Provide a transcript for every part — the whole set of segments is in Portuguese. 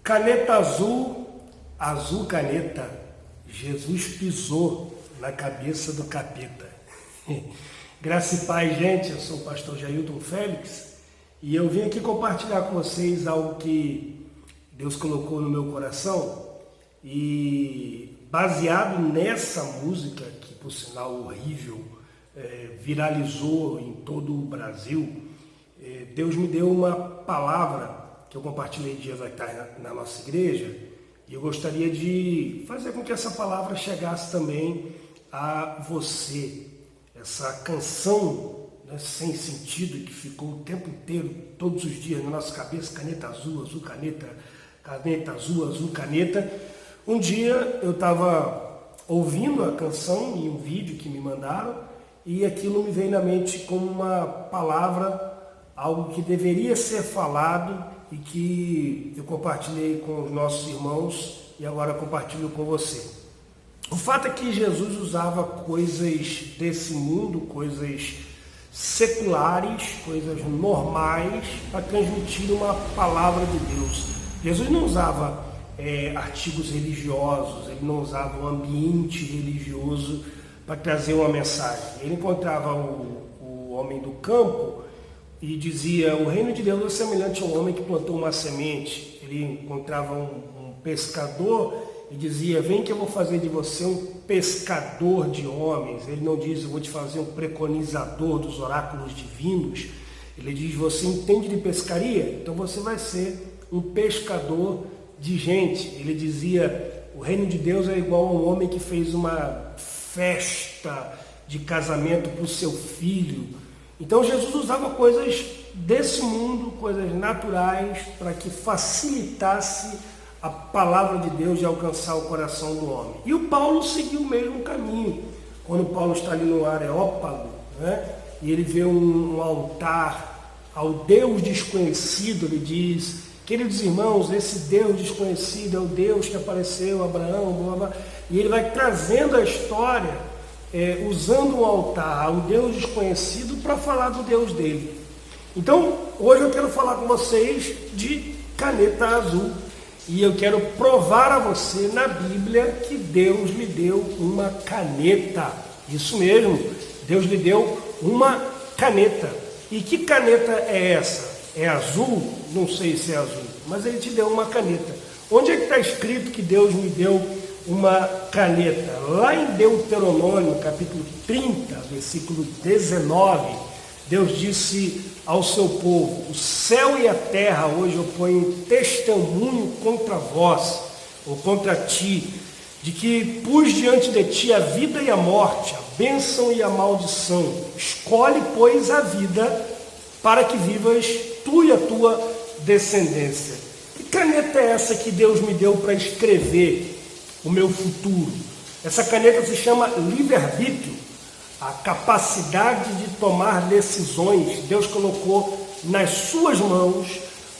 Caneta azul, azul caneta, Jesus pisou na cabeça do capeta. Graça e paz, gente, eu sou o pastor Jailton Félix e eu vim aqui compartilhar com vocês algo que Deus colocou no meu coração e baseado nessa música, que por sinal horrível, viralizou em todo o Brasil, Deus me deu uma palavra que eu compartilhei dias atrás na nossa igreja, e eu gostaria de fazer com que essa palavra chegasse também a você. Essa canção, né, sem sentido, que ficou o tempo inteiro, todos os dias na nossa cabeça, caneta azul, azul caneta, caneta azul, azul caneta. Um dia eu estava ouvindo a canção em um vídeo que me mandaram, e aquilo me veio na mente como uma palavra, algo que deveria ser falado e que eu compartilhei com os nossos irmãos e agora compartilho com você. O fato é que Jesus usava coisas desse mundo, coisas seculares, coisas normais, para transmitir uma palavra de Deus. Jesus não usava artigos religiosos, ele não usava um ambiente religioso para trazer uma mensagem. Ele encontrava o homem do campo e dizia: o reino de Deus é semelhante ao homem que plantou uma semente. Ele encontrava um pescador e dizia: vem que eu vou fazer de você um pescador de homens. Ele não diz: eu vou te fazer um preconizador dos oráculos divinos. Ele diz: você entende de pescaria? Então você vai ser um pescador de gente. Ele dizia: o reino de Deus é igual a um homem que fez uma festa de casamento para o seu filho. Então Jesus usava coisas desse mundo, coisas naturais, para que facilitasse a palavra de Deus de alcançar o coração do homem. E o Paulo seguiu o mesmo caminho. Quando Paulo está ali no Areópago, né, e ele vê um altar ao Deus desconhecido, ele diz: queridos irmãos, esse Deus desconhecido é o Deus que apareceu a Abraão, blá, blá. E ele vai trazendo a história, usando um altar, um Deus desconhecido, para falar do Deus dele. Então, hoje eu quero falar com vocês de caneta azul. E eu quero provar a você na Bíblia que Deus lhe deu uma caneta. Isso mesmo, Deus lhe deu uma caneta. E que caneta é essa? É azul? Não sei se é azul, mas ele te deu uma caneta. Onde é que está escrito que Deus me deu uma caneta? Lá em Deuteronômio, capítulo 30, versículo 19, Deus disse ao seu povo: o céu e a terra hoje eu ponho testemunho contra vós, ou contra ti, de que pus diante de ti a vida e a morte, a bênção e a maldição. Escolhe, pois, a vida, para que vivas tu e a tua descendência. Que caneta é essa que Deus me deu para escrever o meu futuro? Essa caneta se chama livre-arbítrio, a capacidade de tomar decisões. Deus colocou nas suas mãos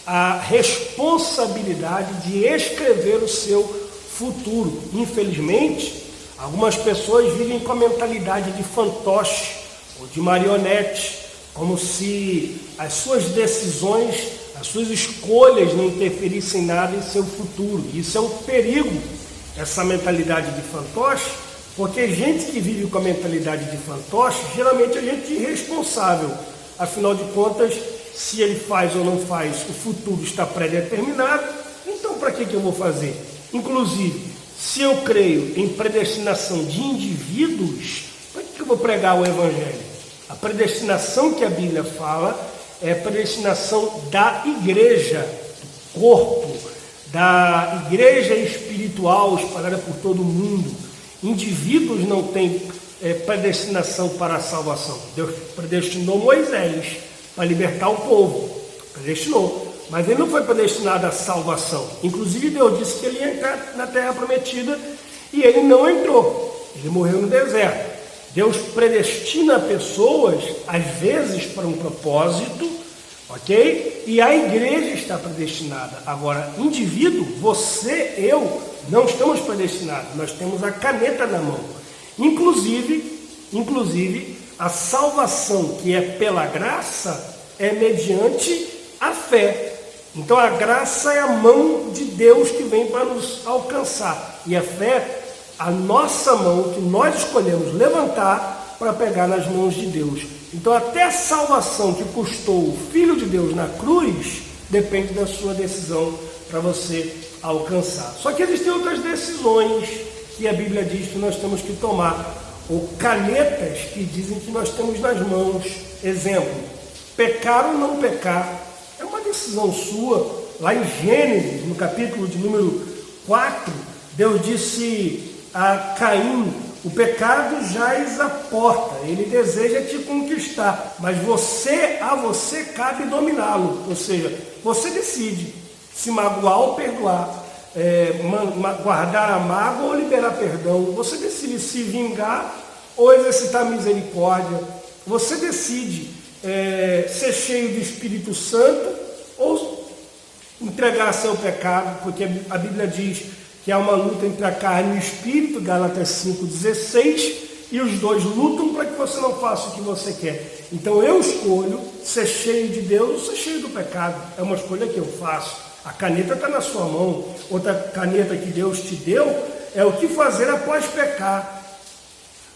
a responsabilidade de escrever o seu futuro. Infelizmente, algumas pessoas vivem com a mentalidade de fantoche ou de marionete, como se as suas decisões, as suas escolhas não interferissem nada em seu futuro. Isso é um perigo, essa mentalidade de fantoche, porque gente que vive com a mentalidade de fantoche, geralmente é gente irresponsável. Afinal de contas, se ele faz ou não faz, o futuro está pré-determinado, então para que eu vou fazer? Inclusive, se eu creio em predestinação de indivíduos, para que eu vou pregar o Evangelho? A predestinação que a Bíblia fala é a predestinação da igreja, do corpo, da igreja espiritual espalhada por todo o mundo. Indivíduos não têm predestinação para a salvação. Deus predestinou Moisés para libertar o povo, predestinou, mas ele não foi predestinado à salvação. Inclusive Deus disse que ele ia entrar na terra prometida e ele não entrou, ele morreu no deserto. Deus predestina pessoas, às vezes, para um propósito, ok? E a igreja está predestinada. Agora, indivíduo, você, eu, não estamos predestinados. Nós temos a caneta na mão. Inclusive, a salvação que é pela graça é mediante a fé. Então a graça é a mão de Deus que vem para nos alcançar. E a fé, a nossa mão que nós escolhemos levantar para pegar nas mãos de Deus. Então até a salvação que custou o Filho de Deus na cruz, depende da sua decisão para você alcançar. Só que existem outras decisões que a Bíblia diz que nós temos que tomar, ou canetas que dizem que nós temos nas mãos. Exemplo, pecar ou não pecar, é uma decisão sua. Lá em Gênesis, no capítulo de número 4, Deus disse a Caim: o pecado jaz à porta, ele deseja te conquistar, mas a você cabe dominá-lo. Ou seja, você decide se magoar ou perdoar, guardar a mágoa ou liberar perdão. Você decide se vingar ou exercitar misericórdia. Você decide ser cheio do Espírito Santo ou entregar seu pecado, porque a Bíblia diz que há uma luta entre a carne e o Espírito, Gálatas 5,16, e os dois lutam para que você não faça o que você quer. Então eu escolho ser cheio de Deus ou ser cheio do pecado. É uma escolha que eu faço. A caneta está na sua mão. Outra caneta que Deus te deu é o que fazer após pecar.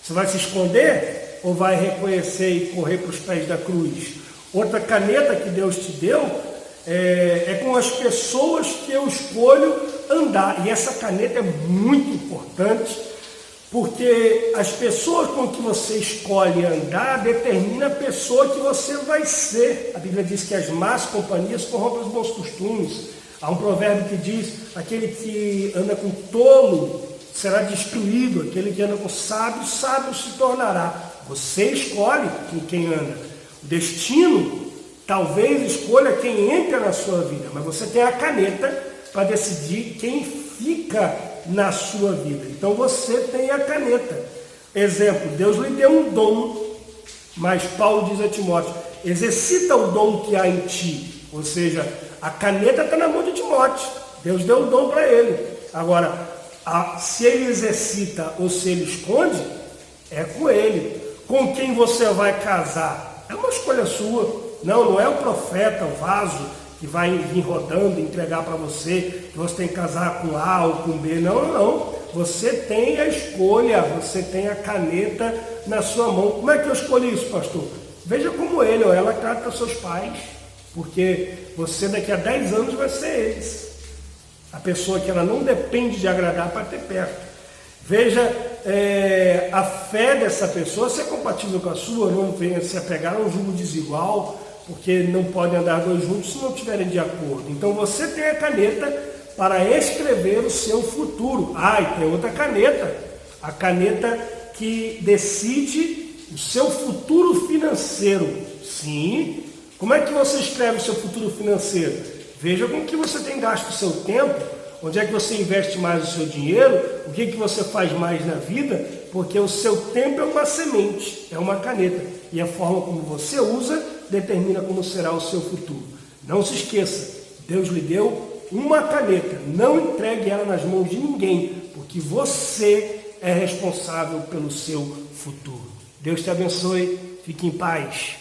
Você vai se esconder ou vai reconhecer e correr para os pés da cruz? Outra caneta que Deus te deu é com as pessoas que eu escolho andar. E essa caneta é muito importante, porque as pessoas com que você escolhe andar determina a pessoa que você vai ser. A Bíblia diz que as más companhias corrompem os bons costumes. Há um provérbio que diz: aquele que anda com tolo será destruído, aquele que anda com sábio, sábio se tornará. Você escolhe com quem anda. O destino talvez escolha quem entra na sua vida, mas você tem a caneta para decidir quem fica na sua vida. Então você tem a caneta. Exemplo, Deus lhe deu um dom, mas Paulo diz a Timóteo: exercita o dom que há em ti. Ou seja, a caneta está na mão de Timóteo. Deus deu o dom para ele. Agora, se ele exercita ou se ele esconde, é com ele. Com quem você vai casar é uma escolha sua. Não é o profeta, o vaso que vai vir rodando e entregar para você que você tem que casar com A ou com B. Não. Você tem a escolha, você tem a caneta na sua mão. Como é que eu escolhi isso, pastor? Veja como ele ou ela trata seus pais, porque você daqui a 10 anos vai ser eles. A pessoa que ela não depende de agradar para ter perto. Veja a fé dessa pessoa, se é compatível com a sua, não venha se apegar a um jugo desigual, porque não podem andar dois juntos se não estiverem de acordo. Então você tem a caneta para escrever o seu futuro. E tem outra caneta, a caneta que decide o seu futuro financeiro. Sim. Como é que você escreve o seu futuro financeiro? Veja com que você tem gasto o seu tempo, onde é que você investe mais o seu dinheiro, o que você faz mais na vida, porque o seu tempo é uma semente, é uma caneta, e a forma como você usa determina como será o seu futuro. Não se esqueça, Deus lhe deu uma caneta, não entregue ela nas mãos de ninguém, porque você é responsável pelo seu futuro. Deus te abençoe, fique em paz.